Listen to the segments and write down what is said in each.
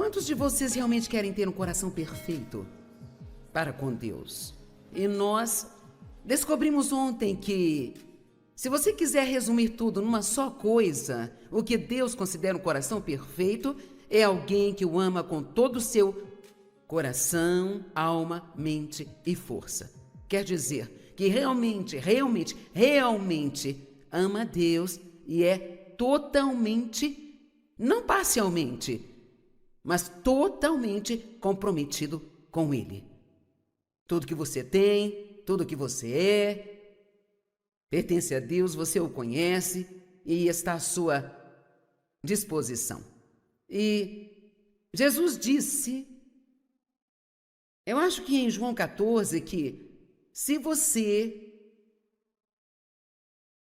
Quantos de vocês realmente querem ter um coração perfeito para com Deus? E nós descobrimos ontem que, se você quiser resumir tudo numa só coisa, o que Deus considera um coração perfeito é alguém que o ama com todo o seu coração, alma, mente e força. Quer dizer que realmente ama Deus e é totalmente, não parcialmente, mas totalmente comprometido com Ele. Tudo que você tem, tudo que você é, pertence a Deus, você o conhece e está à sua disposição. E Jesus disse, eu acho que em João 14, que se você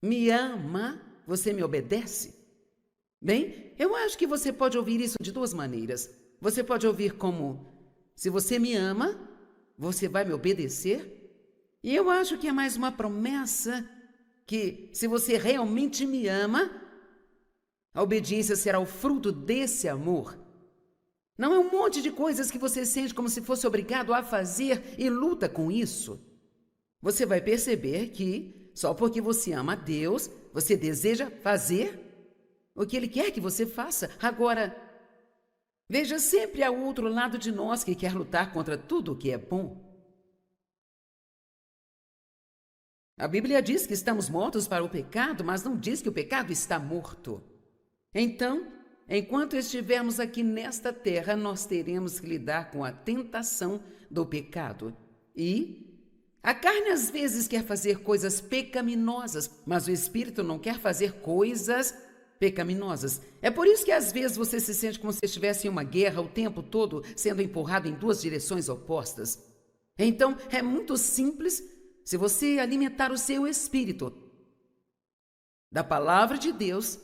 me ama, você me obedece. Bem, eu acho que você pode ouvir isso de duas maneiras. Você pode ouvir como, se você me ama, você vai me obedecer. E eu acho que é mais uma promessa que, se você realmente me ama, a obediência será o fruto desse amor. Não é um monte de coisas que você sente como se fosse obrigado a fazer e luta com isso. Você vai perceber que, só porque você ama a Deus, você deseja fazer o que Ele quer que você faça. Agora, veja, sempre há o outro lado de nós que quer lutar contra tudo o que é bom. A Bíblia diz que estamos mortos para o pecado, mas não diz que o pecado está morto. Então, enquanto estivermos aqui nesta terra, nós teremos que lidar com a tentação do pecado. E a carne às vezes quer fazer coisas pecaminosas, mas o Espírito não quer fazer coisas pecaminosas. É por isso que às vezes você se sente como se estivesse em uma guerra o tempo todo, sendo empurrado em duas direções opostas. Então, é muito simples se você alimentar o seu espírito da palavra de Deus,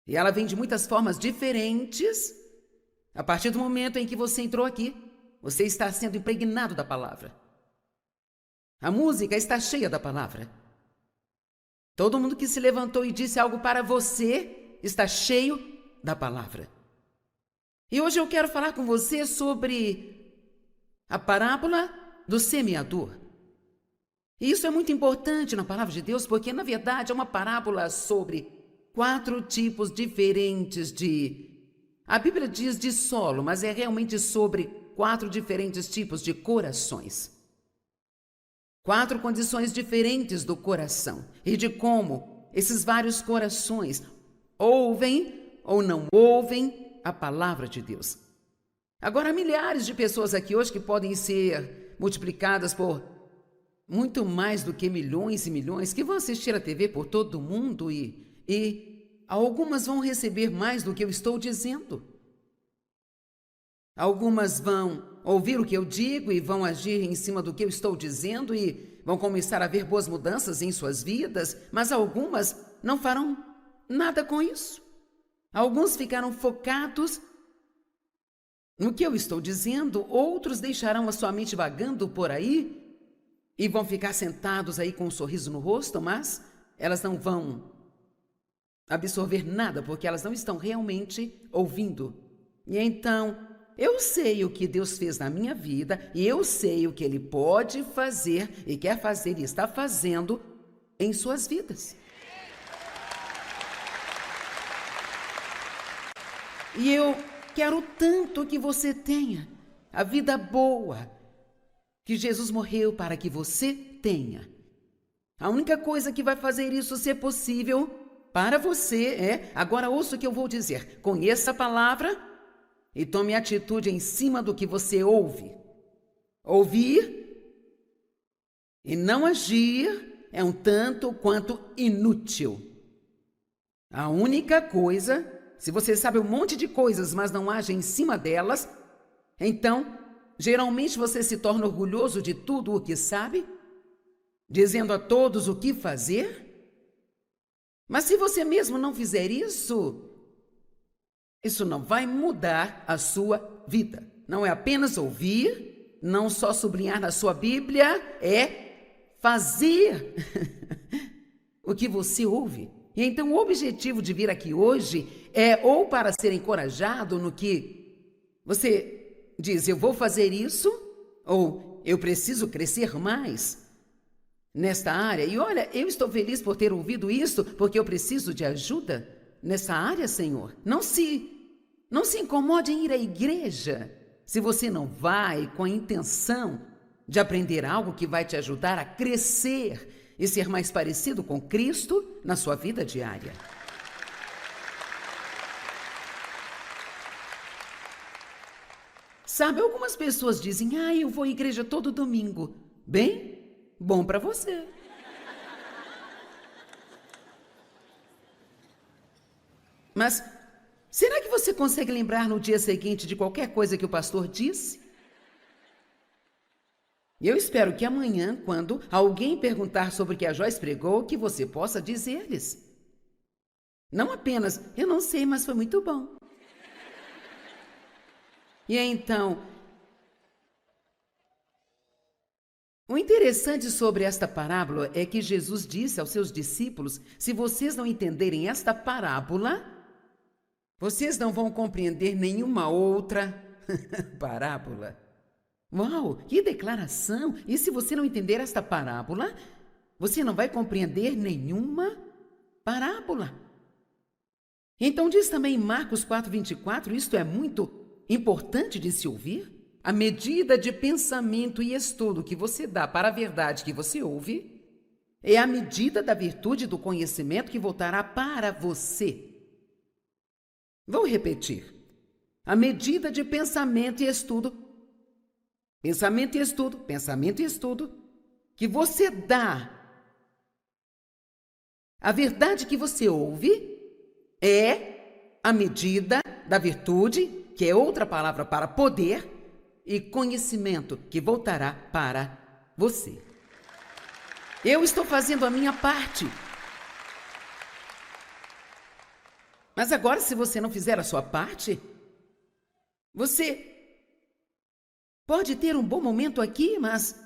e ela vem de muitas formas diferentes. A partir do momento em que você entrou aqui, você está sendo impregnado da palavra. A música está cheia da palavra. Todo mundo que se levantou e disse algo para você está cheio da palavra. E hoje eu quero falar com você sobre a parábola do semeador. E isso é muito importante na palavra de Deus, porque na verdade é uma parábola sobre 4 tipos diferentes a Bíblia diz de solo, mas é realmente sobre 4 diferentes tipos de corações. 4 condições diferentes do coração e de como esses vários corações ouvem ou não ouvem a palavra de Deus. Agora, há milhares de pessoas aqui hoje que podem ser multiplicadas por muito mais do que milhões e milhões que vão assistir a TV por todo o mundo e algumas vão receber mais do que eu estou dizendo. Algumas vão ouvir o que eu digo e vão agir em cima do que eu estou dizendo e vão começar a ver boas mudanças em suas vidas, mas algumas não farão nada com isso. Alguns ficaram focados no que eu estou dizendo, outros deixarão a sua mente vagando por aí e vão ficar sentados aí com um sorriso no rosto, mas elas não vão absorver nada, porque elas não estão realmente ouvindo. E então, eu sei o que Deus fez na minha vida, e eu sei o que Ele pode fazer, e quer fazer, e está fazendo em suas vidas. E eu quero tanto que você tenha a vida boa que Jesus morreu para que você tenha. A única coisa que vai fazer isso ser possível para você é, agora ouça o que eu vou dizer, conheça a palavra e tome atitude em cima do que você ouve. Ouvir e não agir é um tanto quanto inútil. A única coisa, se você sabe um monte de coisas, mas não age em cima delas, então, geralmente você se torna orgulhoso de tudo o que sabe, dizendo a todos o que fazer. Mas se você mesmo não fizer isso não vai mudar a sua vida. Não é apenas ouvir, não só sublinhar na sua Bíblia, é fazer o que você ouve. E então o objetivo de vir aqui hoje é ou para ser encorajado no que você diz, eu vou fazer isso, ou eu preciso crescer mais nesta área. E olha, eu estou feliz por ter ouvido isso, porque eu preciso de ajuda nessa área, Senhor. Não se incomode em ir à igreja se você não vai com a intenção de aprender algo que vai te ajudar a crescer e ser mais parecido com Cristo na sua vida diária. Sabe, algumas pessoas dizem, eu vou à igreja todo domingo. Bem, bom para você. Mas será que você consegue lembrar no dia seguinte de qualquer coisa que o pastor disse? Eu espero que amanhã, quando alguém perguntar sobre o que a Joyce pregou, que você possa dizer-lhes. Não apenas, eu não sei, mas foi muito bom. E então, o interessante sobre esta parábola é que Jesus disse aos seus discípulos, se vocês não entenderem esta parábola, vocês não vão compreender nenhuma outra parábola. Uau, que declaração! E se você não entender esta parábola, você não vai compreender nenhuma parábola. Então diz também em Marcos 4:24, isto é muito importante de se ouvir. A medida de pensamento e estudo que você dá para a verdade que você ouve é a medida da virtude do conhecimento que voltará para você. Vou repetir. A medida de pensamento e estudo, que você dá, a verdade que você ouve é a medida da virtude, que é outra palavra para poder, e conhecimento, que voltará para você. Eu estou fazendo a minha parte. Mas agora, se você não fizer a sua parte, você pode ter um bom momento aqui, mas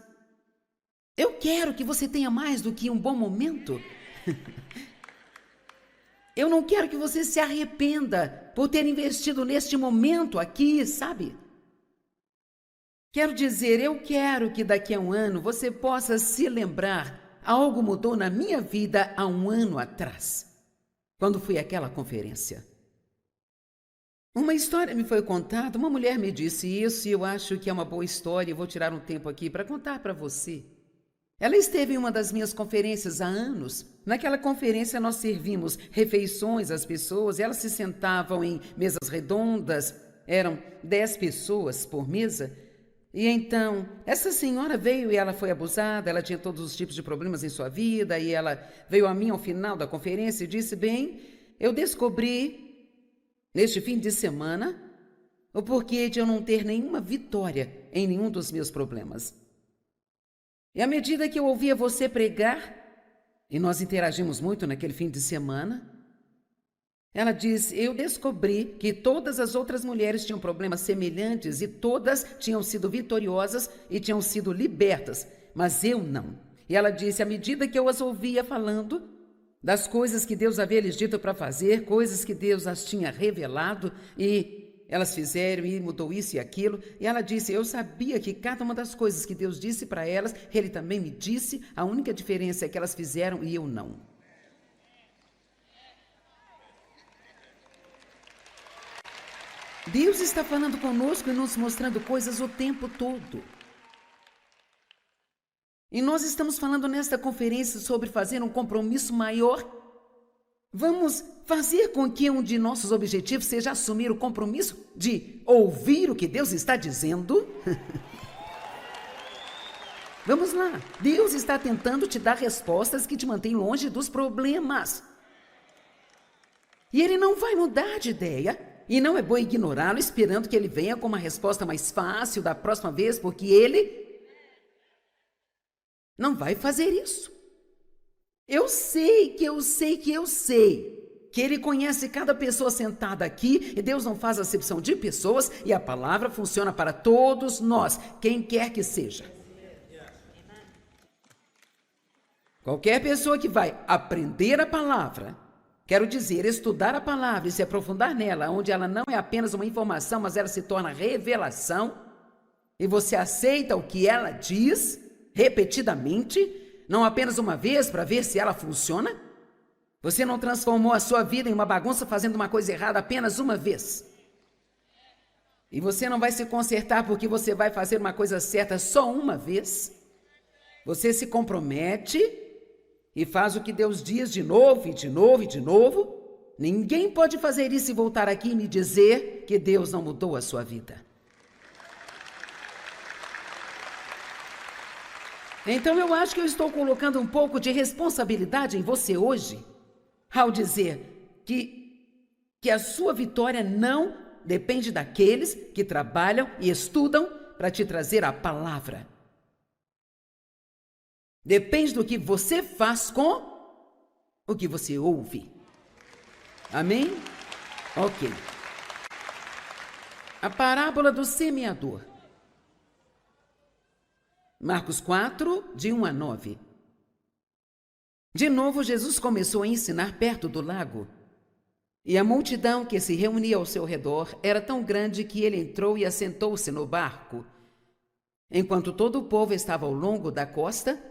eu quero que você tenha mais do que um bom momento. Eu não quero que você se arrependa por ter investido neste momento aqui, sabe? Quero dizer, eu quero que daqui a um ano você possa se lembrar, algo mudou na minha vida há um ano atrás, quando fui àquela conferência. Uma história me foi contada, uma mulher me disse isso e eu acho que é uma boa história, eu vou tirar um tempo aqui para contar para você. Ela esteve em uma das minhas conferências há anos. Naquela conferência nós servimos refeições às pessoas, elas se sentavam em mesas redondas, eram 10 pessoas por mesa. E então, essa senhora veio e ela foi abusada, ela tinha todos os tipos de problemas em sua vida, e ela veio a mim ao final da conferência e disse, bem, eu descobri, neste fim de semana, o porquê de eu não ter nenhuma vitória em nenhum dos meus problemas. E à medida que eu ouvia você pregar, e nós interagimos muito naquele fim de semana, ela disse, eu descobri que todas as outras mulheres tinham problemas semelhantes e todas tinham sido vitoriosas e tinham sido libertas, mas eu não. E ela disse, à medida que eu as ouvia falando das coisas que Deus havia lhes dito para fazer, coisas que Deus as tinha revelado e elas fizeram e mudou isso e aquilo. E ela disse, eu sabia que cada uma das coisas que Deus disse para elas, Ele também me disse, a única diferença é que elas fizeram e eu não. Deus está falando conosco e nos mostrando coisas o tempo todo. E nós estamos falando nesta conferência sobre fazer um compromisso maior. Vamos fazer com que um de nossos objetivos seja assumir o compromisso de ouvir o que Deus está dizendo. Vamos lá. Deus está tentando te dar respostas que te mantêm longe dos problemas. E Ele não vai mudar de ideia. E não é bom ignorá-lo esperando que ele venha com uma resposta mais fácil da próxima vez, porque ele não vai fazer isso. Eu sei que ele conhece cada pessoa sentada aqui e Deus não faz acepção de pessoas e a palavra funciona para todos nós, quem quer que seja. Qualquer pessoa que vai aprender a palavra Quero dizer, estudar a palavra e se aprofundar nela, onde ela não é apenas uma informação, mas ela se torna revelação, e você aceita o que ela diz repetidamente, não apenas uma vez para ver se ela funciona. Você não transformou a sua vida em uma bagunça fazendo uma coisa errada apenas uma vez. E você não vai se consertar porque você vai fazer uma coisa certa só uma vez. Você se compromete e faz o que Deus diz de novo, e de novo, e de novo. Ninguém pode fazer isso e voltar aqui e me dizer que Deus não mudou a sua vida. Então eu acho que eu estou colocando um pouco de responsabilidade em você hoje, ao dizer que a sua vitória não depende daqueles que trabalham e estudam para te trazer a palavra. Depende do que você faz com o que você ouve. Amém? Ok. A parábola do semeador. Marcos 4, de 1 a 9. De novo, Jesus começou a ensinar perto do lago. E a multidão que se reunia ao seu redor era tão grande que ele entrou e assentou-se no barco, enquanto todo o povo estava ao longo da costa,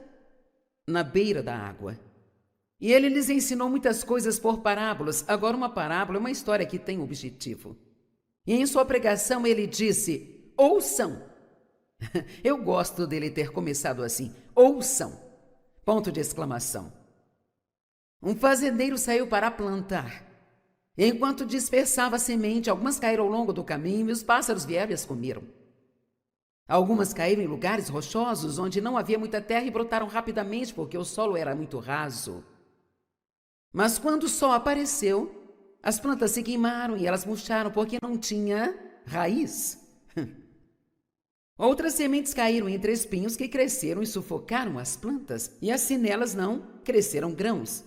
na beira da água. E ele lhes ensinou muitas coisas por parábolas. Agora, uma parábola é uma história que tem objetivo. E em sua pregação ele disse: ouçam. Eu gosto dele ter começado assim: ouçam! Ponto de exclamação. Um fazendeiro saiu para plantar. Enquanto dispersava a semente, algumas caíram ao longo do caminho e os pássaros vieram e as comeram. Algumas caíram em lugares rochosos, onde não havia muita terra e brotaram rapidamente, porque o solo era muito raso. Mas quando o sol apareceu, as plantas se queimaram e elas murcharam, porque não tinha raiz. Outras sementes caíram entre espinhos que cresceram e sufocaram as plantas, e assim nelas não cresceram grãos.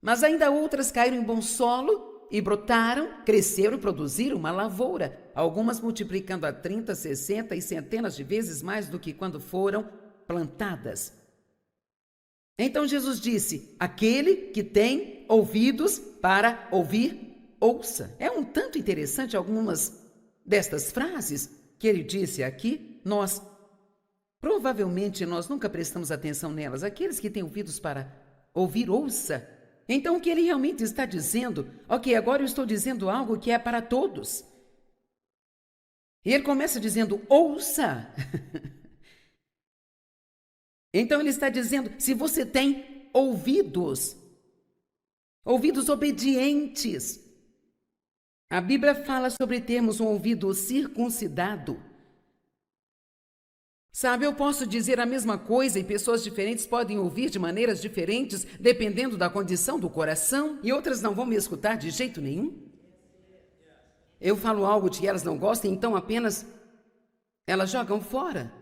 Mas ainda outras caíram em bom solo e brotaram, cresceram e produziram uma lavoura, algumas multiplicando a 30, 60 e centenas de vezes mais do que quando foram plantadas. Então Jesus disse: aquele que tem ouvidos para ouvir, ouça. É um tanto interessante algumas destas frases que ele disse aqui. Provavelmente nós nunca prestamos atenção nelas. Aqueles que têm ouvidos para ouvir, ouça. Então o que ele realmente está dizendo? Ok, agora eu estou dizendo algo que é para todos. E ele começa dizendo: ouça. Então ele está dizendo: se você tem ouvidos obedientes. A Bíblia fala sobre termos um ouvido circuncidado. Sabe, eu posso dizer a mesma coisa e pessoas diferentes podem ouvir de maneiras diferentes, dependendo da condição do coração, e outras não vão me escutar de jeito nenhum. Eu falo algo que elas não gostam, então apenas elas jogam fora,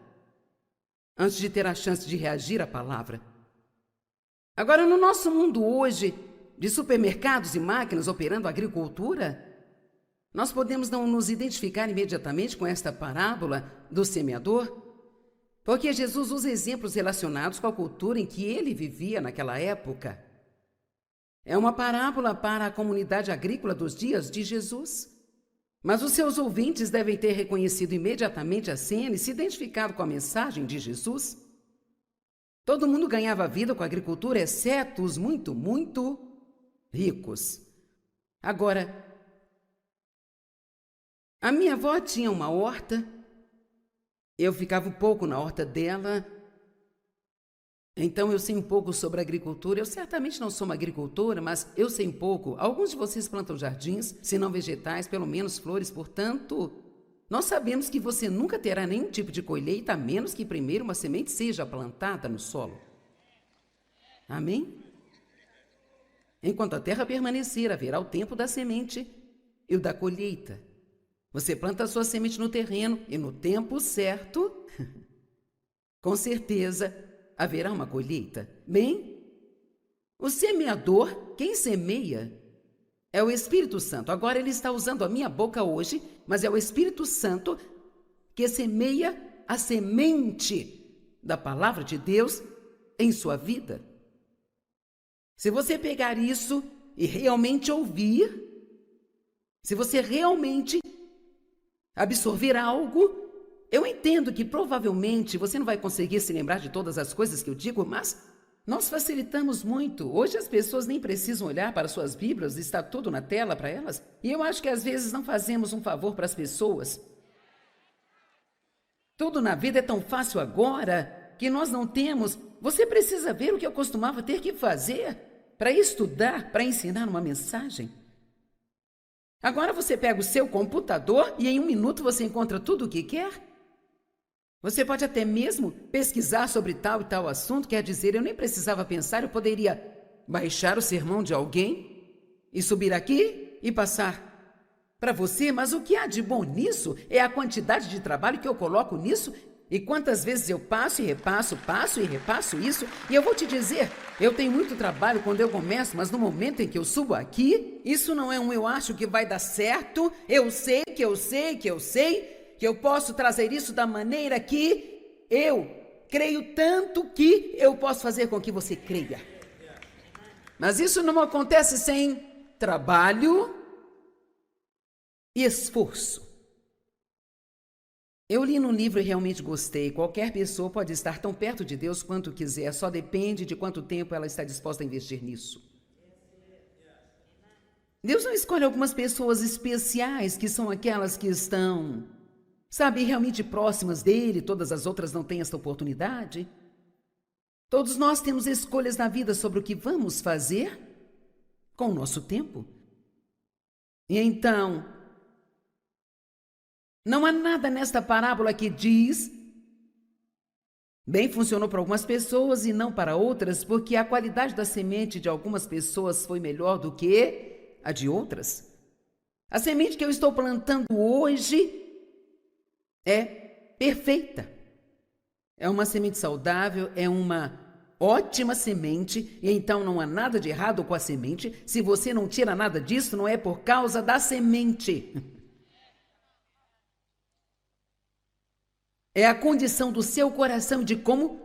antes de ter a chance de reagir à palavra. Agora, no nosso mundo hoje, de supermercados e máquinas operando a agricultura, nós podemos não nos identificar imediatamente com esta parábola do semeador, porque Jesus usa exemplos relacionados com a cultura em que ele vivia naquela época. É uma parábola para a comunidade agrícola dos dias de Jesus. Mas os seus ouvintes devem ter reconhecido imediatamente a cena e se identificado com a mensagem de Jesus. Todo mundo ganhava vida com a agricultura, exceto os muito, muito ricos. Agora, a minha avó tinha uma horta. Eu ficava um pouco na horta dela, então eu sei um pouco sobre agricultura. Eu certamente não sou uma agricultora, mas eu sei um pouco. Alguns de vocês plantam jardins, se não vegetais, pelo menos flores. Portanto, nós sabemos que você nunca terá nenhum tipo de colheita, a menos que primeiro uma semente seja plantada no solo. Amém? Enquanto a terra permanecer, haverá o tempo da semente e o da colheita. Você planta a sua semente no terreno e no tempo certo, com certeza, haverá uma colheita. Bem, o semeador, quem semeia, é o Espírito Santo. Agora ele está usando a minha boca hoje, mas é o Espírito Santo que semeia a semente da palavra de Deus em sua vida. Se você pegar isso, e realmente ouvir, se você realmente absorver algo, eu entendo que provavelmente você não vai conseguir se lembrar de todas as coisas que eu digo, mas nós facilitamos muito. Hoje as pessoas nem precisam olhar para suas Bíblias, está tudo na tela para elas. E eu acho que às vezes não fazemos um favor para as pessoas. Tudo na vida é tão fácil agora que nós não temos. Você precisa ver o que eu costumava ter que fazer para estudar, para ensinar uma mensagem. Agora você pega o seu computador e em 1 minuto você encontra tudo o que quer. Você pode até mesmo pesquisar sobre tal e tal assunto, quer dizer, eu nem precisava pensar, eu poderia baixar o sermão de alguém e subir aqui e passar para você, mas o que há de bom nisso é a quantidade de trabalho que eu coloco nisso e quantas vezes eu passo e repasso isso. E eu vou te dizer, eu tenho muito trabalho quando eu começo, mas no momento em que eu subo aqui, isso não é eu acho que vai dar certo, eu sei que eu posso trazer isso da maneira que eu creio tanto que eu posso fazer com que você creia. Mas isso não acontece sem trabalho e esforço. Eu li num livro e realmente gostei. Qualquer pessoa pode estar tão perto de Deus quanto quiser, só depende de quanto tempo ela está disposta a investir nisso. Deus não escolhe algumas pessoas especiais, que são aquelas que estão, sabe, realmente próximas dele, todas as outras não têm esta oportunidade. Todos nós temos escolhas na vida sobre o que vamos fazer com o nosso tempo. E então, não há nada nesta parábola que diz, bem, funcionou para algumas pessoas e não para outras, porque a qualidade da semente de algumas pessoas foi melhor do que a de outras. A semente que eu estou plantando hoje é perfeita. É uma semente saudável, é uma ótima semente, e então não há nada de errado com a semente. Se você não tira nada disso, não é por causa da semente. É a condição do seu coração, de como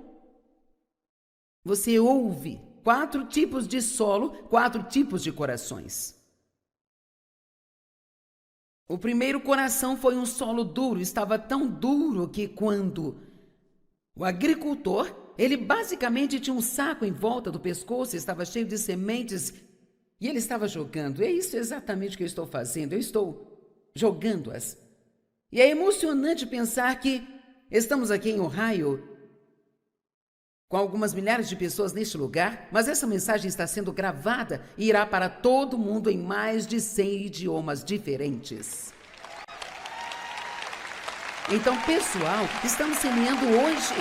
você ouve. 4 tipos de solo, 4 tipos de corações. O primeiro coração foi um solo duro, estava tão duro que quando o agricultor, ele basicamente tinha um saco em volta do pescoço, estava cheio de sementes e ele estava jogando. É isso exatamente que eu estou fazendo, eu estou jogando-as. E é emocionante pensar que estamos aqui em Ohio, com algumas milhares de pessoas neste lugar, mas essa mensagem está sendo gravada e irá para todo mundo em mais de 100 idiomas diferentes. Então, pessoal, estamos semeando hoje,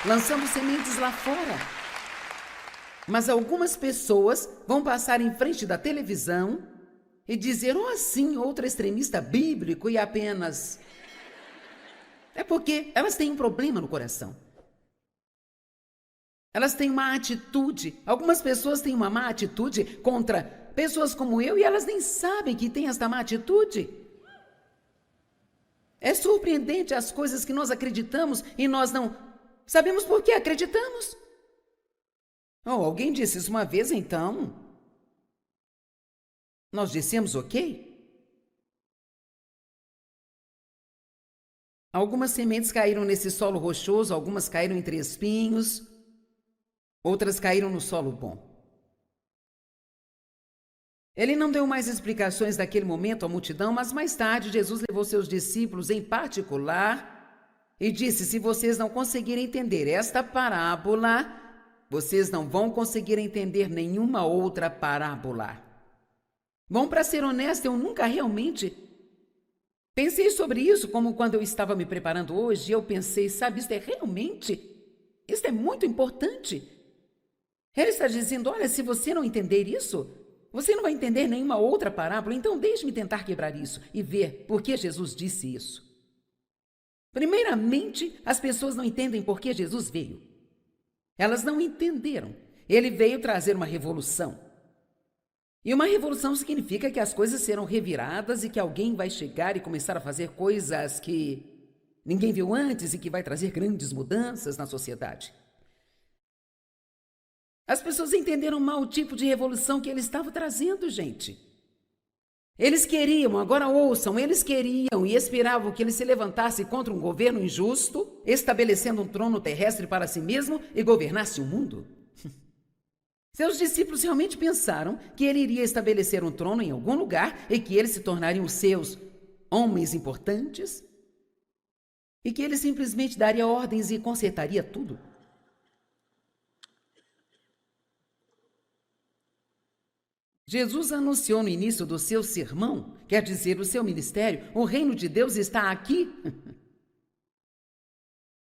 lançando sementes lá fora. Mas algumas pessoas vão passar em frente da televisão e dizer, oh, sim, outro extremista bíblico e apenas... É porque elas têm um problema no coração. Elas têm uma atitude, algumas pessoas têm uma má atitude contra pessoas como eu e elas nem sabem que têm esta má atitude. É surpreendente as coisas que nós acreditamos e nós não sabemos por que acreditamos. Oh, alguém disse isso uma vez, então nós dissemos ok. Algumas sementes caíram nesse solo rochoso, algumas caíram entre espinhos, outras caíram no solo bom. Ele não deu mais explicações naquele momento à multidão, mas mais tarde Jesus levou seus discípulos em particular e disse, se vocês não conseguirem entender esta parábola, vocês não vão conseguir entender nenhuma outra parábola. Bom, para ser honesto, eu nunca realmente pensei sobre isso, como quando eu estava me preparando hoje, eu pensei, sabe, isso é muito importante. Ele está dizendo, olha, se você não entender isso, você não vai entender nenhuma outra parábola, então deixe-me tentar quebrar isso e ver por que Jesus disse isso. Primeiramente, as pessoas não entendem por que Jesus veio. Elas não entenderam. Ele veio trazer uma revolução. E uma revolução significa que as coisas serão reviradas e que alguém vai chegar e começar a fazer coisas que ninguém viu antes e que vai trazer grandes mudanças na sociedade. As pessoas entenderam mal o tipo de revolução que ele estava trazendo, gente. Eles queriam, agora ouçam, eles queriam e esperavam que ele se levantasse contra um governo injusto, estabelecendo um trono terrestre para si mesmo e governasse o mundo. Seus discípulos realmente pensaram que ele iria estabelecer um trono em algum lugar e que eles se tornariam seus homens importantes e que ele simplesmente daria ordens e consertaria tudo. Jesus anunciou no início do seu sermão, quer dizer, o seu ministério, o reino de Deus está aqui.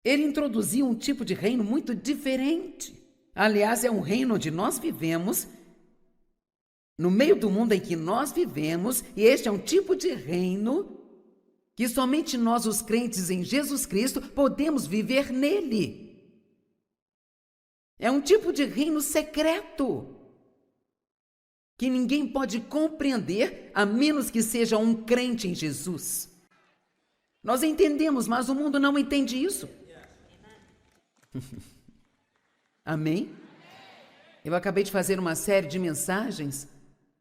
Ele introduziu um tipo de reino muito diferente. Aliás, é um reino onde nós vivemos, no meio do mundo em que nós vivemos, e este é um tipo de reino que somente nós, os crentes em Jesus Cristo, podemos viver nele. É um tipo de reino secreto, que ninguém pode compreender a menos que seja um crente em Jesus. Nós entendemos, mas o mundo não entende isso. Amém? Eu acabei de fazer uma série de mensagens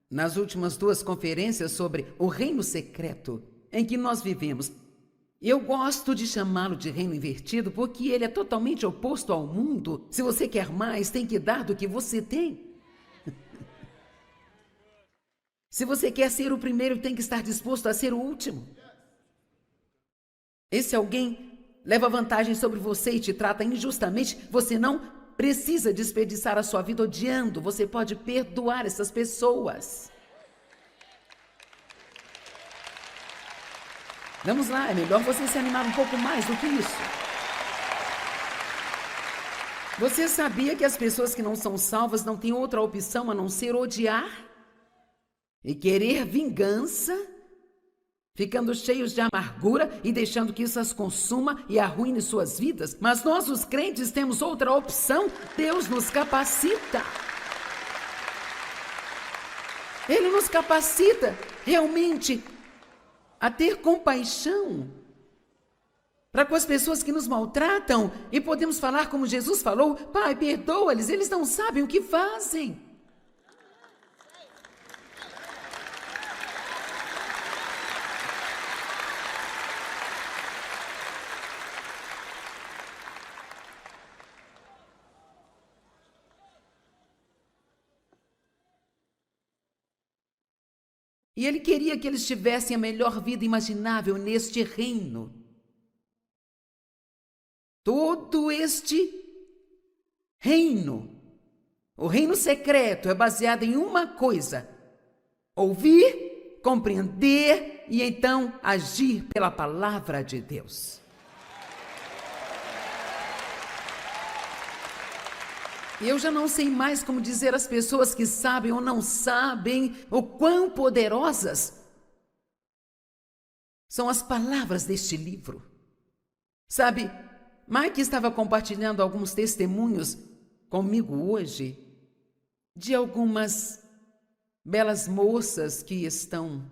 nas últimas 2 conferências sobre o reino secreto em que nós vivemos. Eu gosto de chamá-lo de reino invertido porque ele é totalmente oposto ao mundo. Se você quer mais, tem que dar do que você tem. Se você quer ser o primeiro, tem que estar disposto a ser o último. E se alguém leva vantagem sobre você e te trata injustamente, você não precisa desperdiçar a sua vida odiando. Você pode perdoar essas pessoas. Vamos lá, é melhor você se animar um pouco mais do que isso. Você sabia que as pessoas que não são salvas não têm outra opção a não ser odiar? E querer vingança, ficando cheios de amargura e deixando que isso as consuma e arruine suas vidas. Mas nós, os crentes, temos outra opção. Deus nos capacita. Ele nos capacita realmente a ter compaixão para com as pessoas que nos maltratam. E podemos falar como Jesus falou: Pai, perdoa-lhes, eles não sabem o que fazem. E ele queria que eles tivessem a melhor vida imaginável neste reino. Todo este reino, o reino secreto, é baseado em uma coisa: ouvir, compreender e então agir pela palavra de Deus. Eu já não sei mais como dizer às pessoas que sabem ou não sabem o quão poderosas são as palavras deste livro. Sabe, Mike estava compartilhando alguns testemunhos comigo hoje de algumas belas moças que estão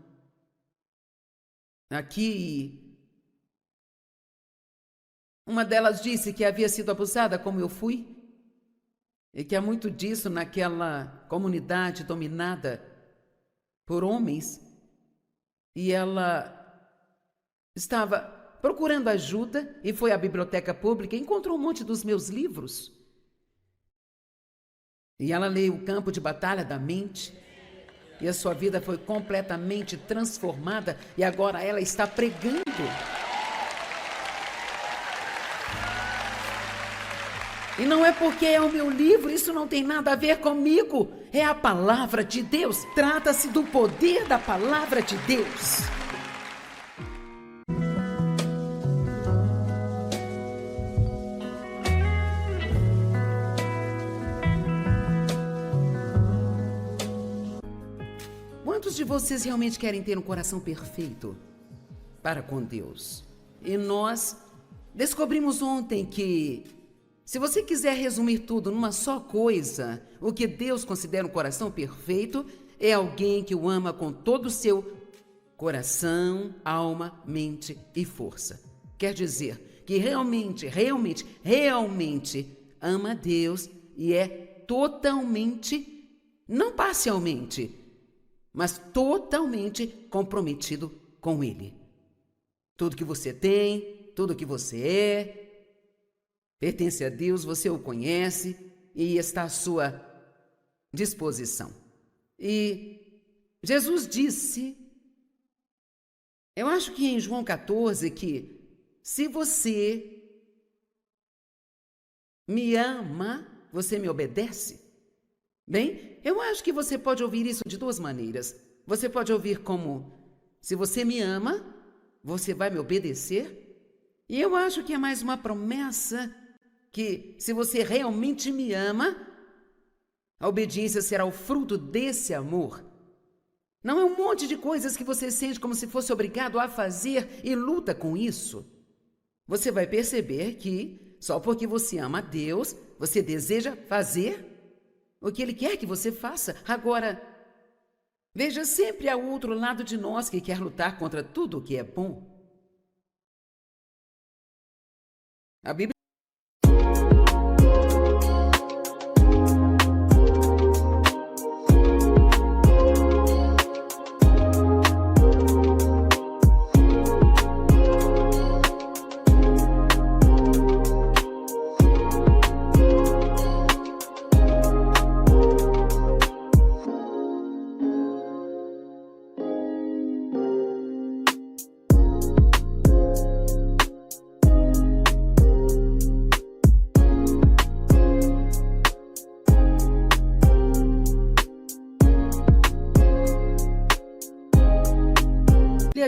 aqui. Uma delas disse que havia sido abusada como eu fui. E que há muito disso naquela comunidade dominada por homens. E ela estava procurando ajuda e foi à biblioteca pública e encontrou um monte dos meus livros. E ela leu O Campo de Batalha da Mente. E a sua vida foi completamente transformada. E agora ela está pregando. E não é porque é o meu livro, isso não tem nada a ver comigo. É a palavra de Deus. Trata-se do poder da palavra de Deus. Quantos de vocês realmente querem ter um coração perfeito para com Deus? E nós descobrimos ontem que, se você quiser resumir tudo numa só coisa, o que Deus considera um coração perfeito é alguém que o ama com todo o seu coração, alma, mente e força. Quer dizer que realmente ama Deus e é totalmente, não parcialmente, mas totalmente comprometido com Ele. Tudo que você tem, tudo que você é, pertence a Deus, você o conhece e está à sua disposição. E Jesus disse, eu acho que em João 14, que se você me ama, você me obedece. Bem, eu acho que você pode ouvir isso de duas maneiras. Você pode ouvir como, se você me ama, você vai me obedecer. E eu acho que é mais uma promessa que, se você realmente me ama, a obediência será o fruto desse amor. Não é um monte de coisas que você sente como se fosse obrigado a fazer e luta com isso. Você vai perceber que, só porque você ama a Deus, você deseja fazer o que Ele quer que você faça. Agora, veja, sempre há o outro lado de nós que quer lutar contra tudo o que é bom. A Bíblia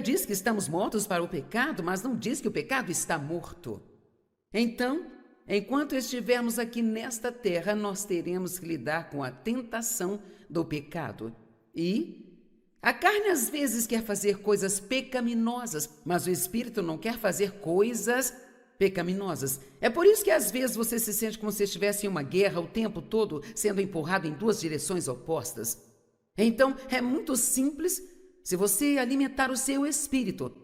diz que estamos mortos para o pecado, mas não diz que o pecado está morto. Então, enquanto estivermos aqui nesta terra, nós teremos que lidar com a tentação do pecado. E a carne às vezes quer fazer coisas pecaminosas, mas o Espírito não quer fazer coisas pecaminosas. É por isso que às vezes você se sente como se estivesse em uma guerra o tempo todo, sendo empurrado em duas direções opostas. Então, é muito simples. Se você alimentar o seu espírito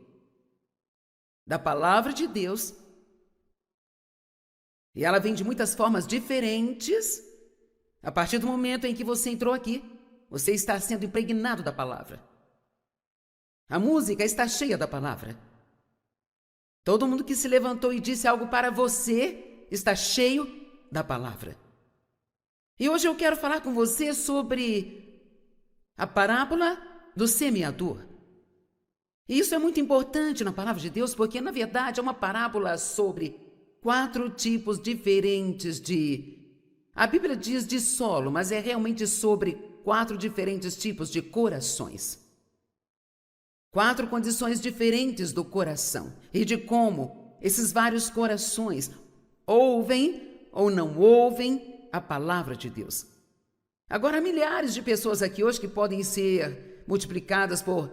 da palavra de Deus, e ela vem de muitas formas diferentes, a partir do momento em que você entrou aqui, você está sendo impregnado da palavra. A música está cheia da palavra. Todo mundo que se levantou e disse algo para você está cheio da palavra. E hoje eu quero falar com você sobre a parábola do semeador. E isso é muito importante na palavra de Deus, porque na verdade é uma parábola sobre 4 tipos diferentes a Bíblia diz de solo, mas é realmente sobre 4 diferentes tipos de corações. 4 condições diferentes do coração e de como esses vários corações ouvem ou não ouvem a palavra de Deus. Agora, há milhares de pessoas aqui hoje que podem ser multiplicadas por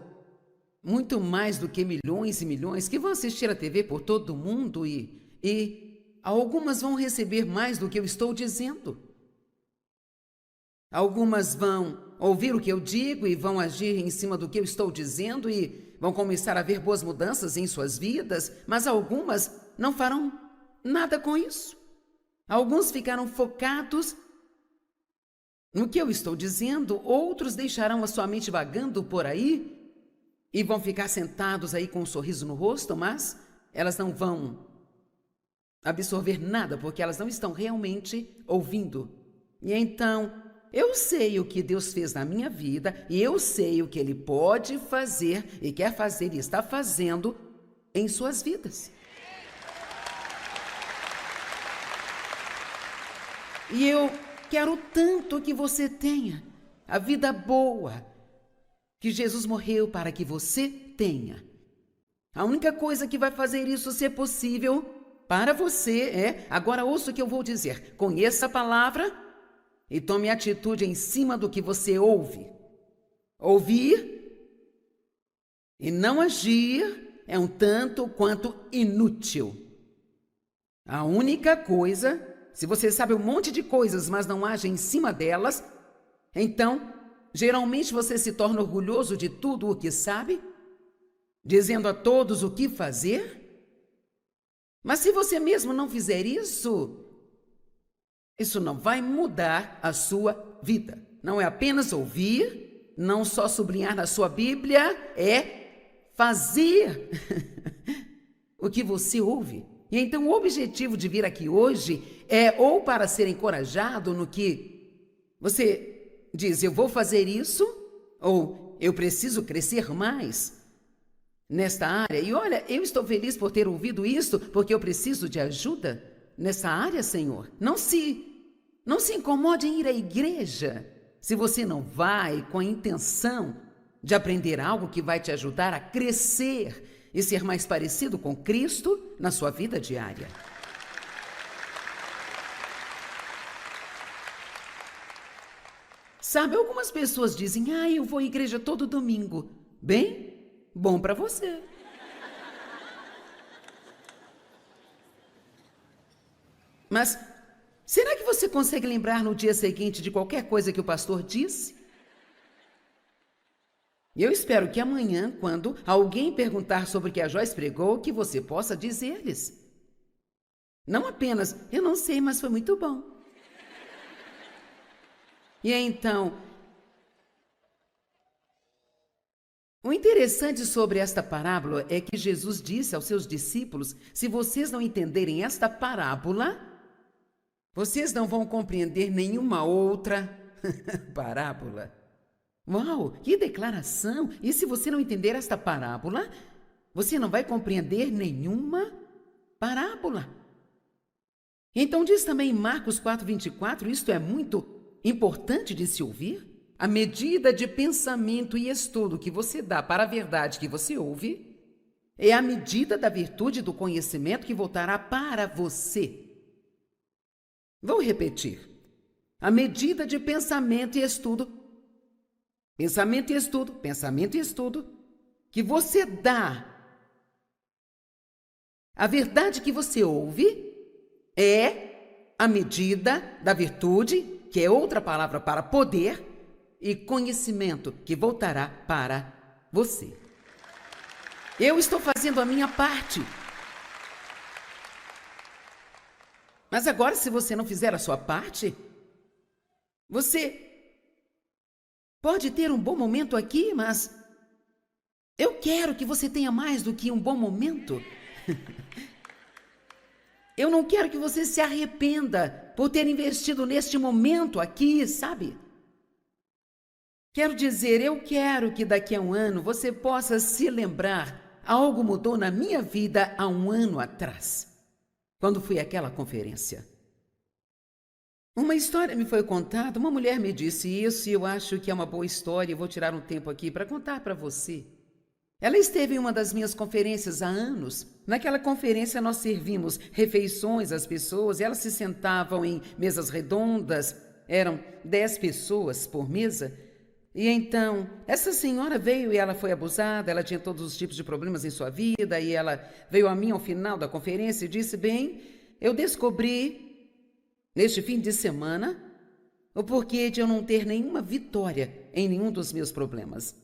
muito mais do que milhões e milhões, que vão assistir a TV por todo o mundo e algumas vão receber mais do que eu estou dizendo. Algumas vão ouvir o que eu digo e vão agir em cima do que eu estou dizendo e vão começar a ver boas mudanças em suas vidas, mas algumas não farão nada com isso. Alguns ficaram focados no que eu estou dizendo, outros deixarão a sua mente vagando por aí e vão ficar sentados aí com um sorriso no rosto, mas elas não vão absorver nada, porque elas não estão realmente ouvindo. E então, eu sei o que Deus fez na minha vida e eu sei o que Ele pode fazer e quer fazer e está fazendo em suas vidas. E eu quero tanto que você tenha a vida boa que Jesus morreu para que você tenha. A única coisa que vai fazer isso ser possível para você é, agora ouça o que eu vou dizer, conheça a palavra e tome atitude em cima do que você ouve. Ouvir e não agir é um tanto quanto inútil. A única coisa, se você sabe um monte de coisas, mas não age em cima delas, então, geralmente você se torna orgulhoso de tudo o que sabe, dizendo a todos o que fazer. Mas se você mesmo não fizer isso, Isso não vai mudar a sua vida. Não é apenas ouvir, não só sublinhar na sua Bíblia, é fazer o que você ouve. E então o objetivo de vir aqui hoje é ou para ser encorajado no que você diz, eu vou fazer isso, ou eu preciso crescer mais nesta área. E olha, eu estou feliz por ter ouvido isso, porque eu preciso de ajuda nessa área, Senhor. Não se incomode em ir à igreja se você não vai com a intenção de aprender algo que vai te ajudar a crescer e ser mais parecido com Cristo na sua vida diária. Sabe, algumas pessoas dizem, eu vou à igreja todo domingo. Bem, bom para você. Mas será que você consegue lembrar no dia seguinte de qualquer coisa que o pastor disse? Eu espero que amanhã, quando alguém perguntar sobre o que a Joyce pregou, que você possa dizer-lhes. Não apenas, eu não sei, mas foi muito bom. E então, o interessante sobre esta parábola é que Jesus disse aos seus discípulos, se vocês não entenderem esta parábola, vocês não vão compreender nenhuma outra parábola. Uau, que declaração! E se você não entender esta parábola, você não vai compreender nenhuma parábola. Então diz também em Marcos 4:24, isto é muito importante de se ouvir. A medida de pensamento e estudo que você dá para a verdade que você ouve é a medida da virtude do conhecimento que voltará para você. Vou repetir. A medida de pensamento e estudo, que você dá, a verdade que você ouve é a medida da virtude, que é outra palavra para poder, e conhecimento que voltará para você. Eu estou fazendo a minha parte. Mas agora, se você não fizer a sua parte, você pode ter um bom momento aqui, mas eu quero que você tenha mais do que um bom momento. Eu não quero que você se arrependa por ter investido neste momento aqui, sabe? Quero dizer, eu quero que daqui a um ano você possa se lembrar, algo mudou na minha vida há um ano atrás, quando fui àquela conferência. Uma história me foi contada, uma mulher me disse isso e eu acho que é uma boa história, eu vou tirar um tempo aqui para contar para você. Ela esteve em uma das minhas conferências há anos. Naquela conferência nós servimos refeições às pessoas e elas se sentavam em mesas redondas, eram 10 pessoas por mesa. E então, essa senhora veio e ela foi abusada, ela tinha todos os tipos de problemas em sua vida e ela veio a mim ao final da conferência e disse, bem, eu descobri neste fim de semana o porquê de eu não ter nenhuma vitória em nenhum dos meus problemas.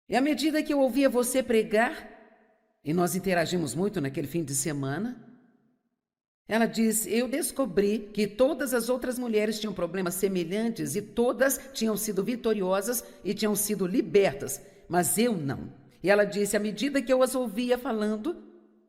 E à medida que eu ouvia você pregar, e nós interagimos muito naquele fim de semana, ela disse, eu descobri que todas as outras mulheres tinham problemas semelhantes e todas tinham sido vitoriosas e tinham sido libertas, mas eu não. E ela disse, à medida que eu as ouvia falando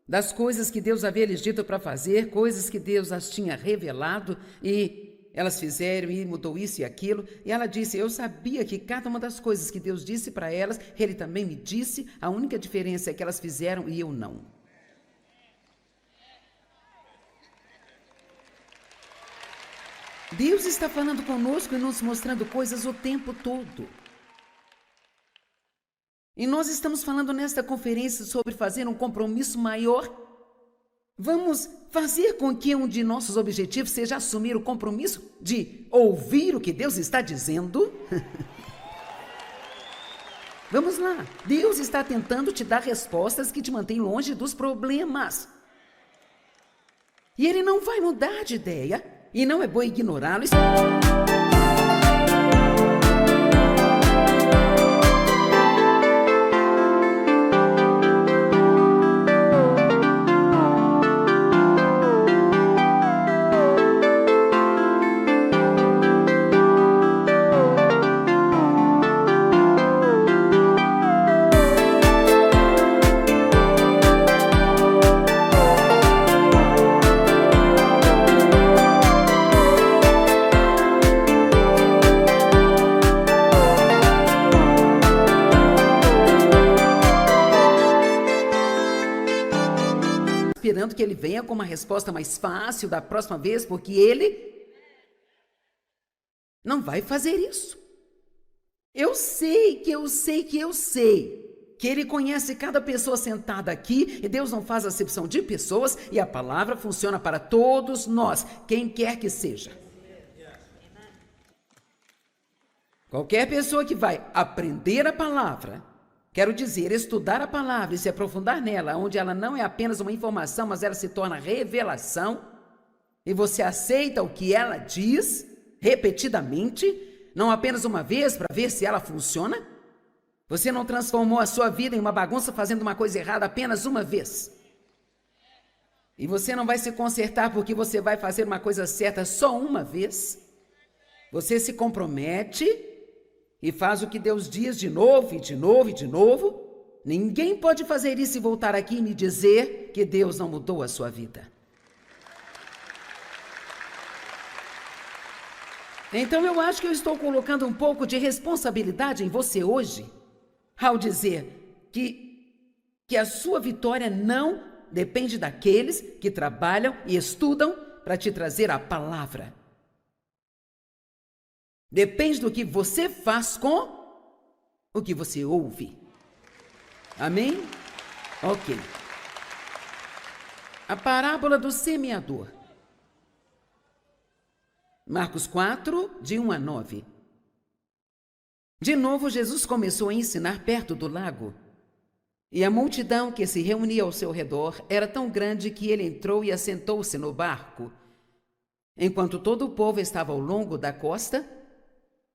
das coisas que Deus havia lhes dito para fazer, coisas que Deus as tinha revelado e elas fizeram e mudou isso e aquilo. E ela disse, eu sabia que cada uma das coisas que Deus disse para elas, Ele também me disse, a única diferença é que elas fizeram e eu não. Deus está falando conosco e nos mostrando coisas o tempo todo. E nós estamos falando nesta conferência sobre fazer um compromisso maior. Vamos fazer com que um de nossos objetivos seja assumir o compromisso de ouvir o que Deus está dizendo. Vamos lá. Deus está tentando te dar respostas que te mantêm longe dos problemas. E Ele não vai mudar de ideia. E não é bom ignorá-lo. que ele venha com uma resposta mais fácil da próxima vez, porque ele não vai fazer isso. Eu sei que ele conhece cada pessoa sentada aqui e Deus não faz acepção de pessoas e a palavra funciona para todos nós, quem quer que seja. Qualquer pessoa que vai aprender a palavra, quero dizer, estudar a palavra e se aprofundar nela, onde ela não é apenas uma informação, mas ela se torna revelação, e você aceita o que ela diz repetidamente, não apenas uma vez para ver se ela funciona. Você não transformou a sua vida em uma bagunça fazendo uma coisa errada apenas uma vez. E você não vai se consertar porque você vai fazer uma coisa certa só uma vez. Você se compromete e faz o que Deus diz de novo, e de novo, e de novo. Ninguém pode fazer isso e voltar aqui e me dizer que Deus não mudou a sua vida. Então eu acho que eu estou colocando um pouco de responsabilidade em você hoje, ao dizer que a sua vitória não depende daqueles que trabalham e estudam para te trazer a palavra. Depende do que você faz com o que você ouve. Amém? Ok. A parábola do semeador. Marcos 4, de 1 a 9. De novo, Jesus começou a ensinar perto do lago. E a multidão que se reunia ao seu redor era tão grande que ele entrou e assentou-se no barco, enquanto todo o povo estava ao longo da costa,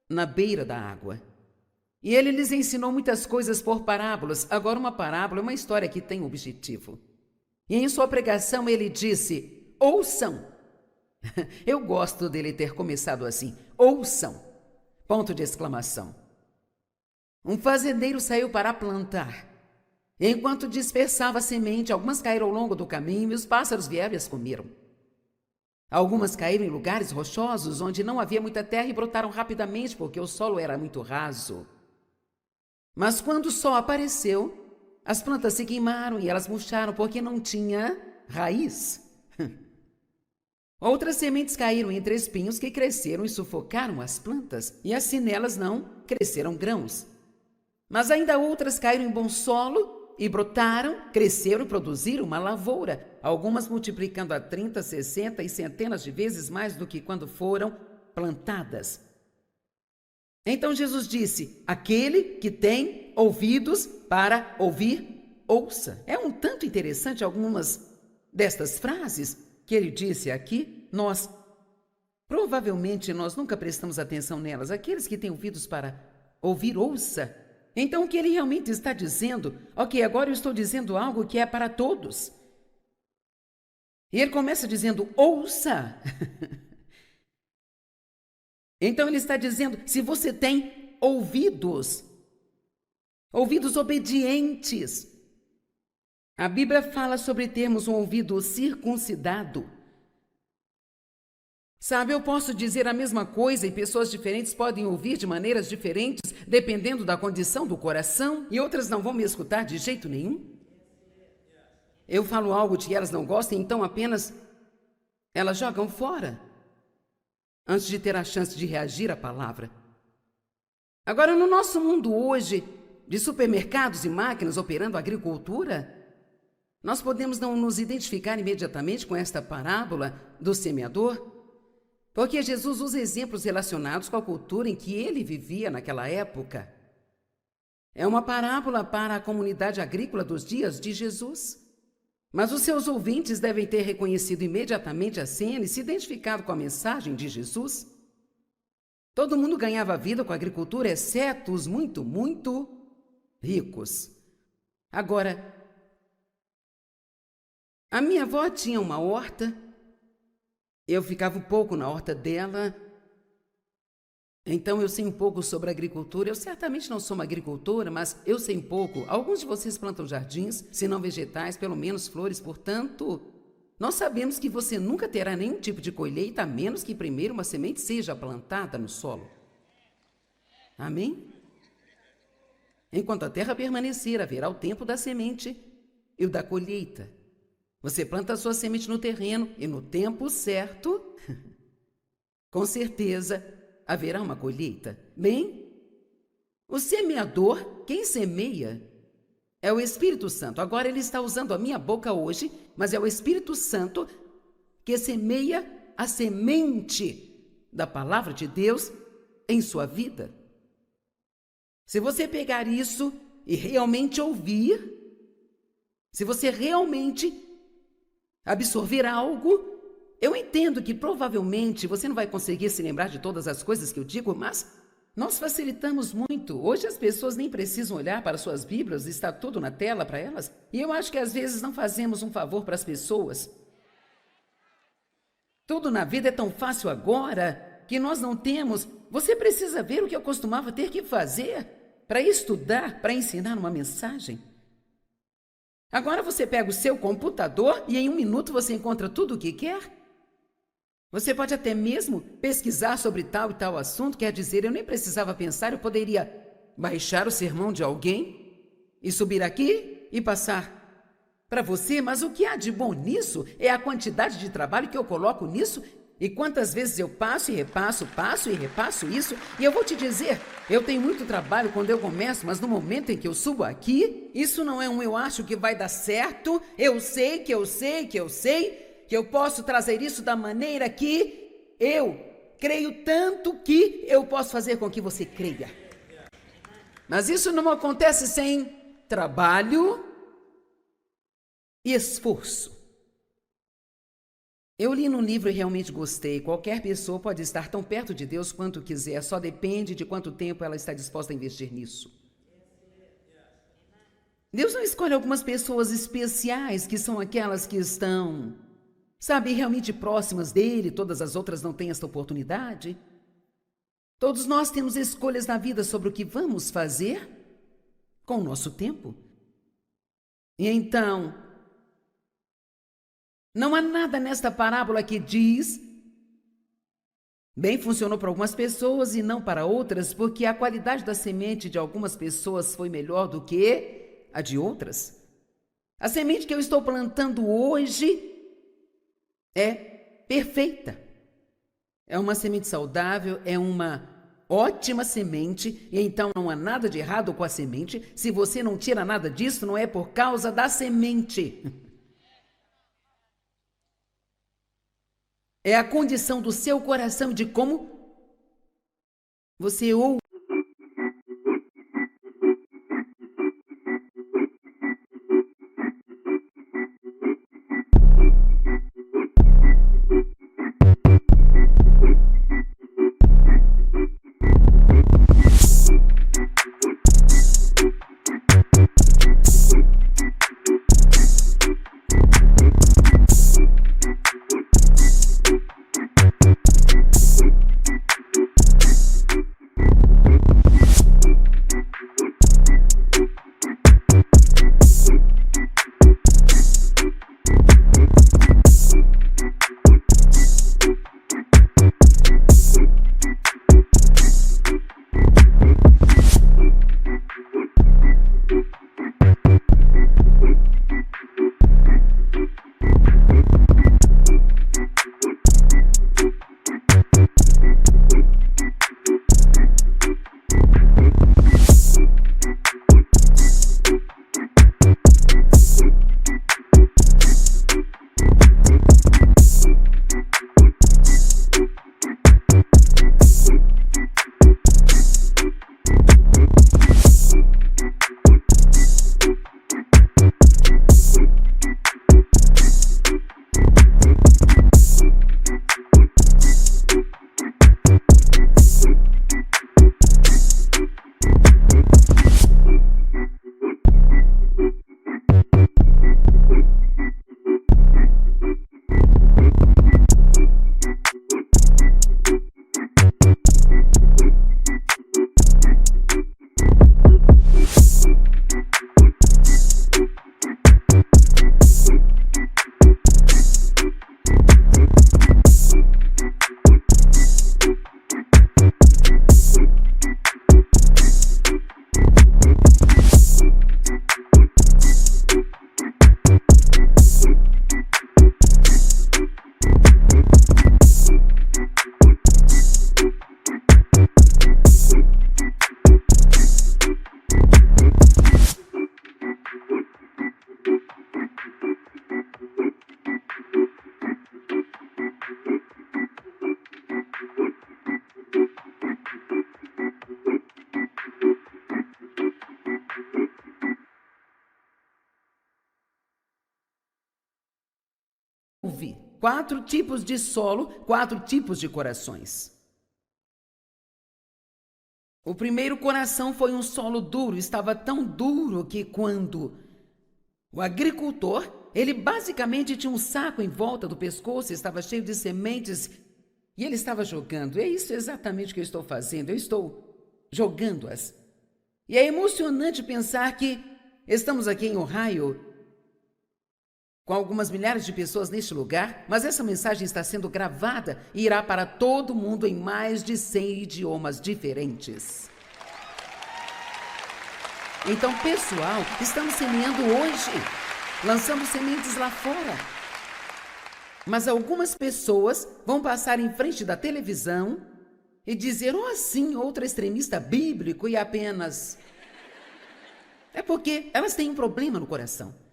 na beira da água. E ele lhes ensinou muitas coisas por parábolas. Agora, uma parábola é uma história que tem um objetivo. E em sua pregação ele disse: ouçam. Eu gosto dele ter começado assim: ouçam. Ponto de exclamação. Um fazendeiro saiu para plantar. Enquanto dispersava a semente, algumas caíram ao longo do caminho e os pássaros vieram e as comeram. Algumas caíram em lugares rochosos, onde não havia muita terra e brotaram rapidamente, porque o solo era muito raso. Mas quando o sol apareceu, as plantas se queimaram e elas murcharam, porque não tinha raiz. Outras sementes caíram entre espinhos que cresceram e sufocaram as plantas, e assim nelas não cresceram grãos. Mas ainda outras caíram em bom solo e brotaram, cresceram e produziram uma lavoura, algumas multiplicando a 30, 60 e centenas de vezes mais do que quando foram plantadas. Então Jesus disse: aquele que tem ouvidos para ouvir, ouça. É um tanto interessante algumas destas frases que ele disse aqui. Provavelmente nós nunca prestamos atenção nelas. Aqueles que têm ouvidos para ouvir, ouça. Então, o que ele realmente está dizendo? Ok, agora eu estou dizendo algo que é para todos. E ele começa dizendo: ouça. Então, ele está dizendo: se você tem ouvidos obedientes. A Bíblia fala sobre termos um ouvido circuncidado. Sabe, eu posso dizer a mesma coisa e pessoas diferentes podem ouvir de maneiras diferentes, dependendo da condição do coração, e outras não vão me escutar de jeito nenhum. Eu falo algo que elas não gostam, então apenas elas jogam fora, antes de ter a chance de reagir à palavra. Agora, no nosso mundo hoje, de supermercados e máquinas operando a agricultura, nós podemos não nos identificar imediatamente com esta parábola do semeador, porque Jesus usa exemplos relacionados com a cultura em que ele vivia naquela época. É uma parábola para a comunidade agrícola dos dias de Jesus. Mas os seus ouvintes devem ter reconhecido imediatamente a cena e se identificado com a mensagem de Jesus. Todo mundo ganhava vida com a agricultura, exceto os muito, muito ricos. Agora, a minha avó tinha uma horta. Eu ficava um pouco na horta dela, então eu sei um pouco sobre agricultura. Eu certamente não sou uma agricultora, mas eu sei um pouco. Alguns de vocês plantam jardins, se não vegetais, pelo menos flores. Portanto, nós sabemos que você nunca terá nenhum tipo de colheita, a menos que primeiro uma semente seja plantada no solo. Amém? Enquanto a terra permanecer, haverá o tempo da semente e o da colheita. Você planta a sua semente no terreno e no tempo certo, com certeza, haverá uma colheita. Bem, o semeador, quem semeia, é o Espírito Santo. Agora ele está usando a minha boca hoje, mas é o Espírito Santo que semeia a semente da palavra de Deus em sua vida. Se você pegar isso e realmente ouvir, se você realmente absorver algo, eu entendo que provavelmente você não vai conseguir se lembrar de todas as coisas que eu digo, mas nós facilitamos muito. Hoje as pessoas nem precisam olhar para suas Bíblias, está tudo na tela para elas. E eu acho que às vezes não fazemos um favor para as pessoas. Tudo na vida é tão fácil agora que nós não temos. Você precisa ver o que eu costumava ter que fazer para estudar, para ensinar uma mensagem. Agora você pega o seu computador e em 1 minuto você encontra tudo o que quer. Você pode até mesmo pesquisar sobre tal e tal assunto, quer dizer, eu nem precisava pensar, eu poderia baixar o sermão de alguém e subir aqui e passar para você, mas o que há de bom nisso é a quantidade de trabalho que eu coloco nisso e quantas vezes eu passo e repasso isso. E eu vou te dizer, eu tenho muito trabalho quando eu começo, mas no momento em que eu subo aqui, isso não é eu acho que vai dar certo, eu sei que eu posso trazer isso da maneira que eu creio tanto que eu posso fazer com que você creia. Mas isso não acontece sem trabalho e esforço. Eu li num livro e realmente gostei. Qualquer pessoa pode estar tão perto de Deus quanto quiser, só depende de quanto tempo ela está disposta a investir nisso. Deus não escolhe algumas pessoas especiais, que são aquelas que estão, sabe, realmente próximas dele, todas as outras não têm esta oportunidade. Todos nós temos escolhas na vida sobre o que vamos fazer com o nosso tempo. E então, não há nada nesta parábola que diz, bem, funcionou para algumas pessoas e não para outras, porque a qualidade da semente de algumas pessoas foi melhor do que a de outras. A semente que eu estou plantando hoje é perfeita. É uma semente saudável, é uma ótima semente, e então não há nada de errado com a semente. Se você não tira nada disso, não é por causa da semente. É a condição do seu coração, de como você ouve. 4 tipos de solo, 4 tipos de corações. O primeiro coração foi um solo duro, estava tão duro que quando o agricultor, ele basicamente tinha um saco em volta do pescoço, estava cheio de sementes e ele estava jogando. É isso exatamente que eu estou fazendo, eu estou jogando-as. E é emocionante pensar que estamos aqui em Ohio, com algumas milhares de pessoas neste lugar, mas essa mensagem está sendo gravada e irá para todo mundo em mais de 100 idiomas diferentes. Então, pessoal, estamos semeando hoje, lançando sementes lá fora. Mas algumas pessoas vão passar em frente da televisão e dizer, oh sim, outro extremista bíblico e apenas... É porque elas têm um problema no coração.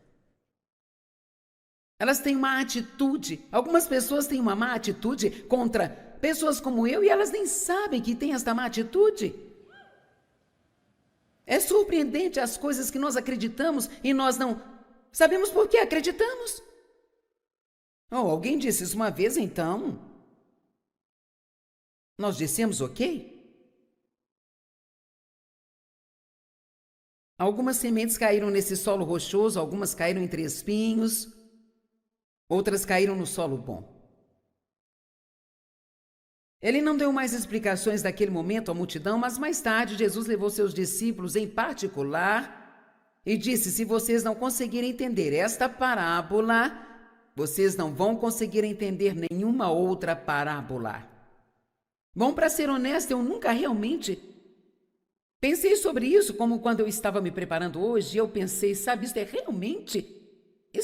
Elas têm uma atitude, algumas pessoas têm uma má atitude contra pessoas como eu e elas nem sabem que têm esta má atitude. É surpreendente as coisas que nós acreditamos e nós não sabemos por que acreditamos. Oh, alguém disse isso uma vez, então nós dissemos ok? Algumas sementes caíram nesse solo rochoso, algumas caíram entre espinhos. Outras caíram no solo bom. Ele não deu mais explicações daquele momento à multidão, mas mais tarde Jesus levou seus discípulos em particular e disse, se vocês não conseguirem entender esta parábola, vocês não vão conseguir entender nenhuma outra parábola. Bom, para ser honesto, eu nunca realmente pensei sobre isso, como quando eu estava me preparando hoje, eu pensei, sabe, isso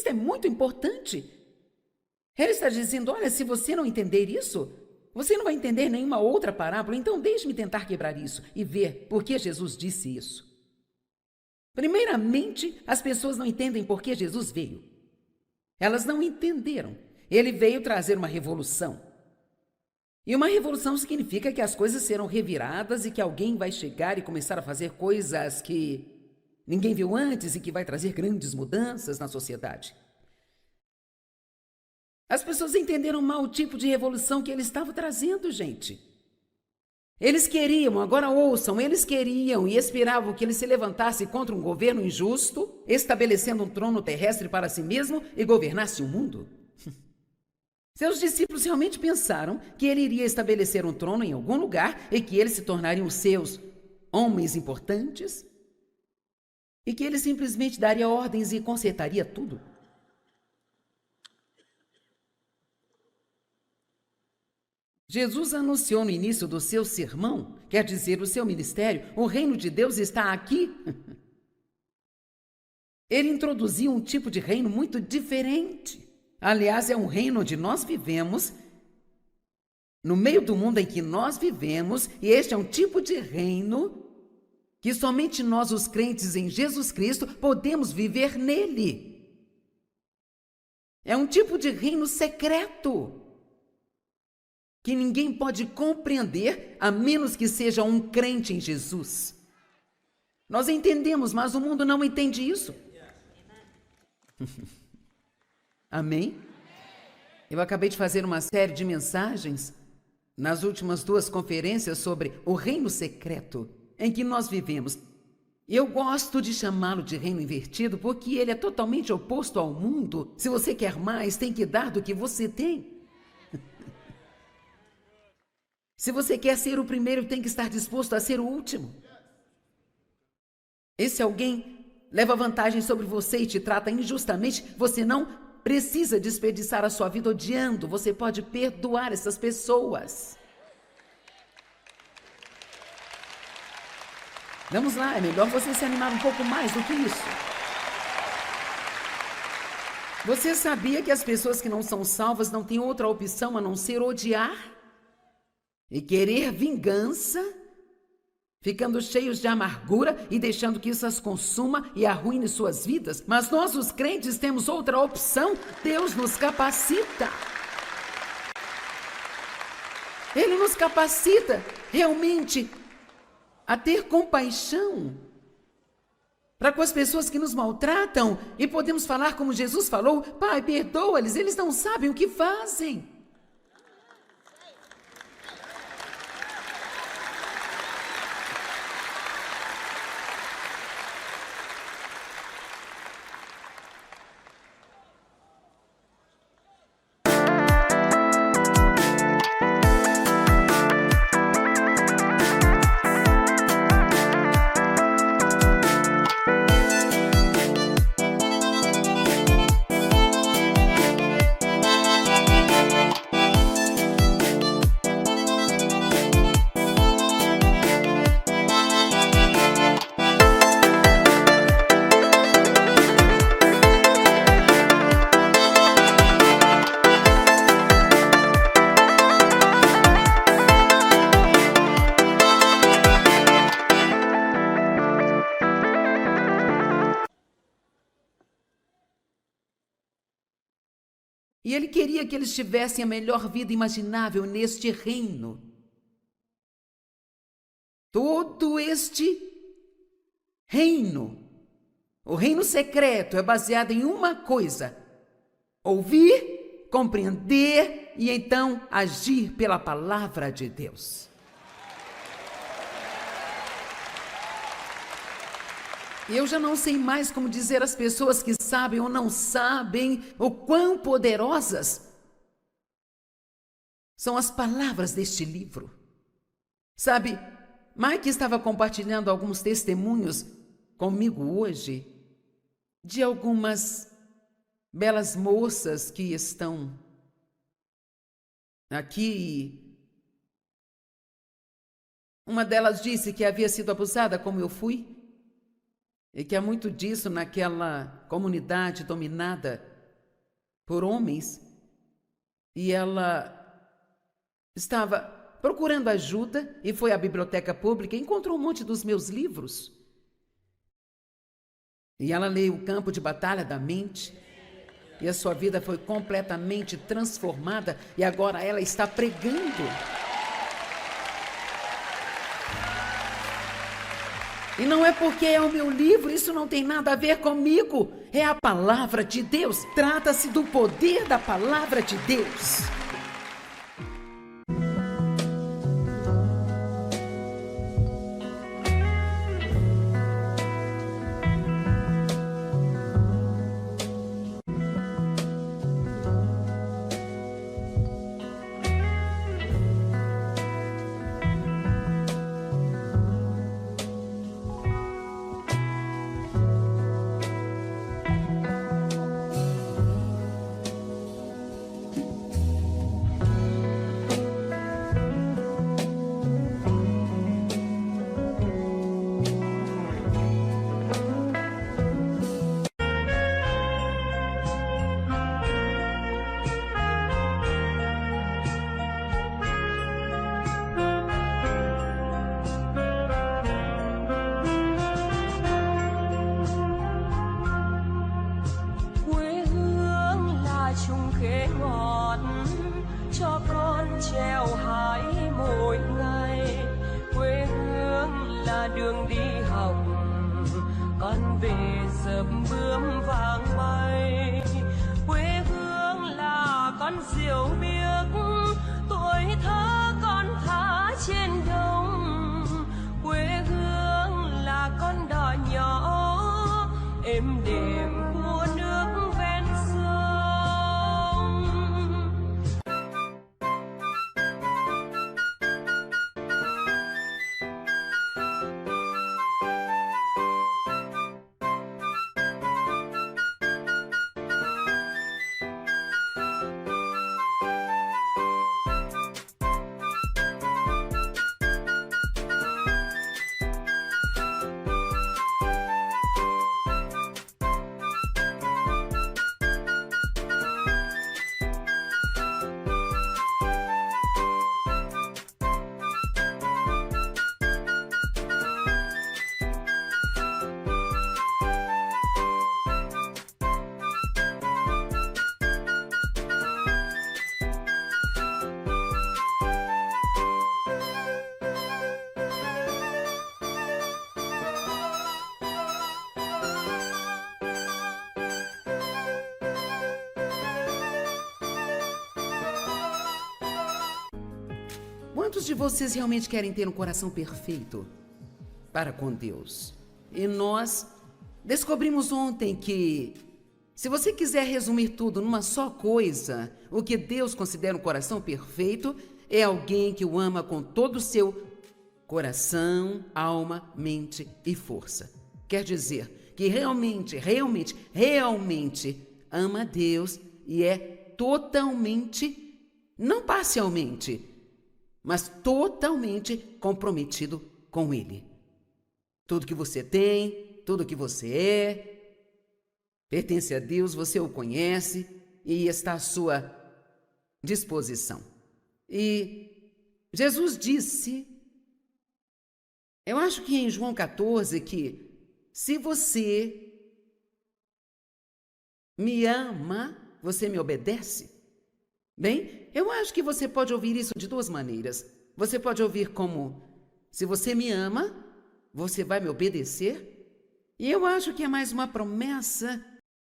é muito importante. Ele está dizendo, olha, se você não entender isso, você não vai entender nenhuma outra parábola, então deixe-me tentar quebrar isso e ver por que Jesus disse isso. Primeiramente, as pessoas não entendem por que Jesus veio. Elas não entenderam. Ele veio trazer uma revolução. E uma revolução significa que as coisas serão reviradas e que alguém vai chegar e começar a fazer coisas que ninguém viu antes e que vai trazer grandes mudanças na sociedade. As pessoas entenderam mal o tipo de revolução que ele estava trazendo, gente. Eles queriam, agora ouçam, eles queriam e esperavam que ele se levantasse contra um governo injusto, estabelecendo um trono terrestre para si mesmo e governasse o mundo. Seus discípulos realmente pensaram que ele iria estabelecer um trono em algum lugar e que eles se tornariam seus homens importantes e que ele simplesmente daria ordens e consertaria tudo. Jesus anunciou no início do seu sermão, quer dizer, o seu ministério, o reino de Deus está aqui. Ele introduziu um tipo de reino muito diferente. Aliás, é um reino onde nós vivemos, no meio do mundo em que nós vivemos, e este é um tipo de reino que somente nós, os crentes em Jesus Cristo, podemos viver nele. É um tipo de reino secreto, que ninguém pode compreender a menos que seja um crente em Jesus. Nós entendemos, mas o mundo não entende isso. Amém? Eu acabei de fazer uma série de mensagens nas últimas 2 conferências sobre o reino secreto em que nós vivemos. Eu gosto de chamá-lo de reino invertido porque ele é totalmente oposto ao mundo. Se você quer mais, tem que dar do que você tem. Se você quer ser o primeiro, tem que estar disposto a ser o último. E se alguém leva vantagem sobre você e te trata injustamente, você não precisa desperdiçar a sua vida odiando. Você pode perdoar essas pessoas. Vamos lá, é melhor você se animar um pouco mais do que isso. Você sabia que as pessoas que não são salvas não têm outra opção a não ser odiar? E querer vingança, ficando cheios de amargura e deixando que isso as consuma e arruine suas vidas. Mas nós, os crentes, temos outra opção. Deus nos capacita. Ele nos capacita realmente a ter compaixão para com as pessoas que nos maltratam e podemos falar como Jesus falou: Pai, perdoa-lhes, eles não sabem o que fazem. E ele queria que eles tivessem a melhor vida imaginável neste reino. Todo este reino, o reino secreto, é baseado em uma coisa: ouvir, compreender e então agir pela palavra de Deus. E eu já não sei mais como dizer às pessoas que sabem ou não sabem o quão poderosas são as palavras deste livro. Sabe, Mike estava compartilhando alguns testemunhos comigo hoje de algumas belas moças que estão aqui. Uma delas disse que havia sido abusada como eu fui, e que há muito disso naquela comunidade dominada por homens, e ela estava procurando ajuda e foi à biblioteca pública e encontrou um monte dos meus livros. E ela leu O Campo de Batalha da Mente, e a sua vida foi completamente transformada, e agora ela está pregando. E não é porque é o meu livro, isso não tem nada a ver comigo. É a palavra de Deus. Trata-se do poder da palavra de Deus. đường đi học con về sớm bướm vàng bay. Quê hương là con diều biếc, tuổi thơ con thả trên đồng. Quê hương là con đò nhỏ êm đềm của nước ven sông. Quantos de vocês realmente querem ter um coração perfeito para com Deus? E nós descobrimos ontem que, se você quiser resumir tudo numa só coisa, o que Deus considera um coração perfeito é alguém que o ama com todo o seu coração, alma, mente e força. Quer dizer que realmente ama Deus e é totalmente, não parcialmente, mas totalmente comprometido com Ele. Tudo que você tem, tudo que você é, pertence a Deus, você o conhece e está à sua disposição. E Jesus disse, eu acho que em João 14, que se você me ama, você me obedece. Bem, eu acho que você pode ouvir isso de duas maneiras. Você pode ouvir como, se você me ama, você vai me obedecer. E eu acho que é mais uma promessa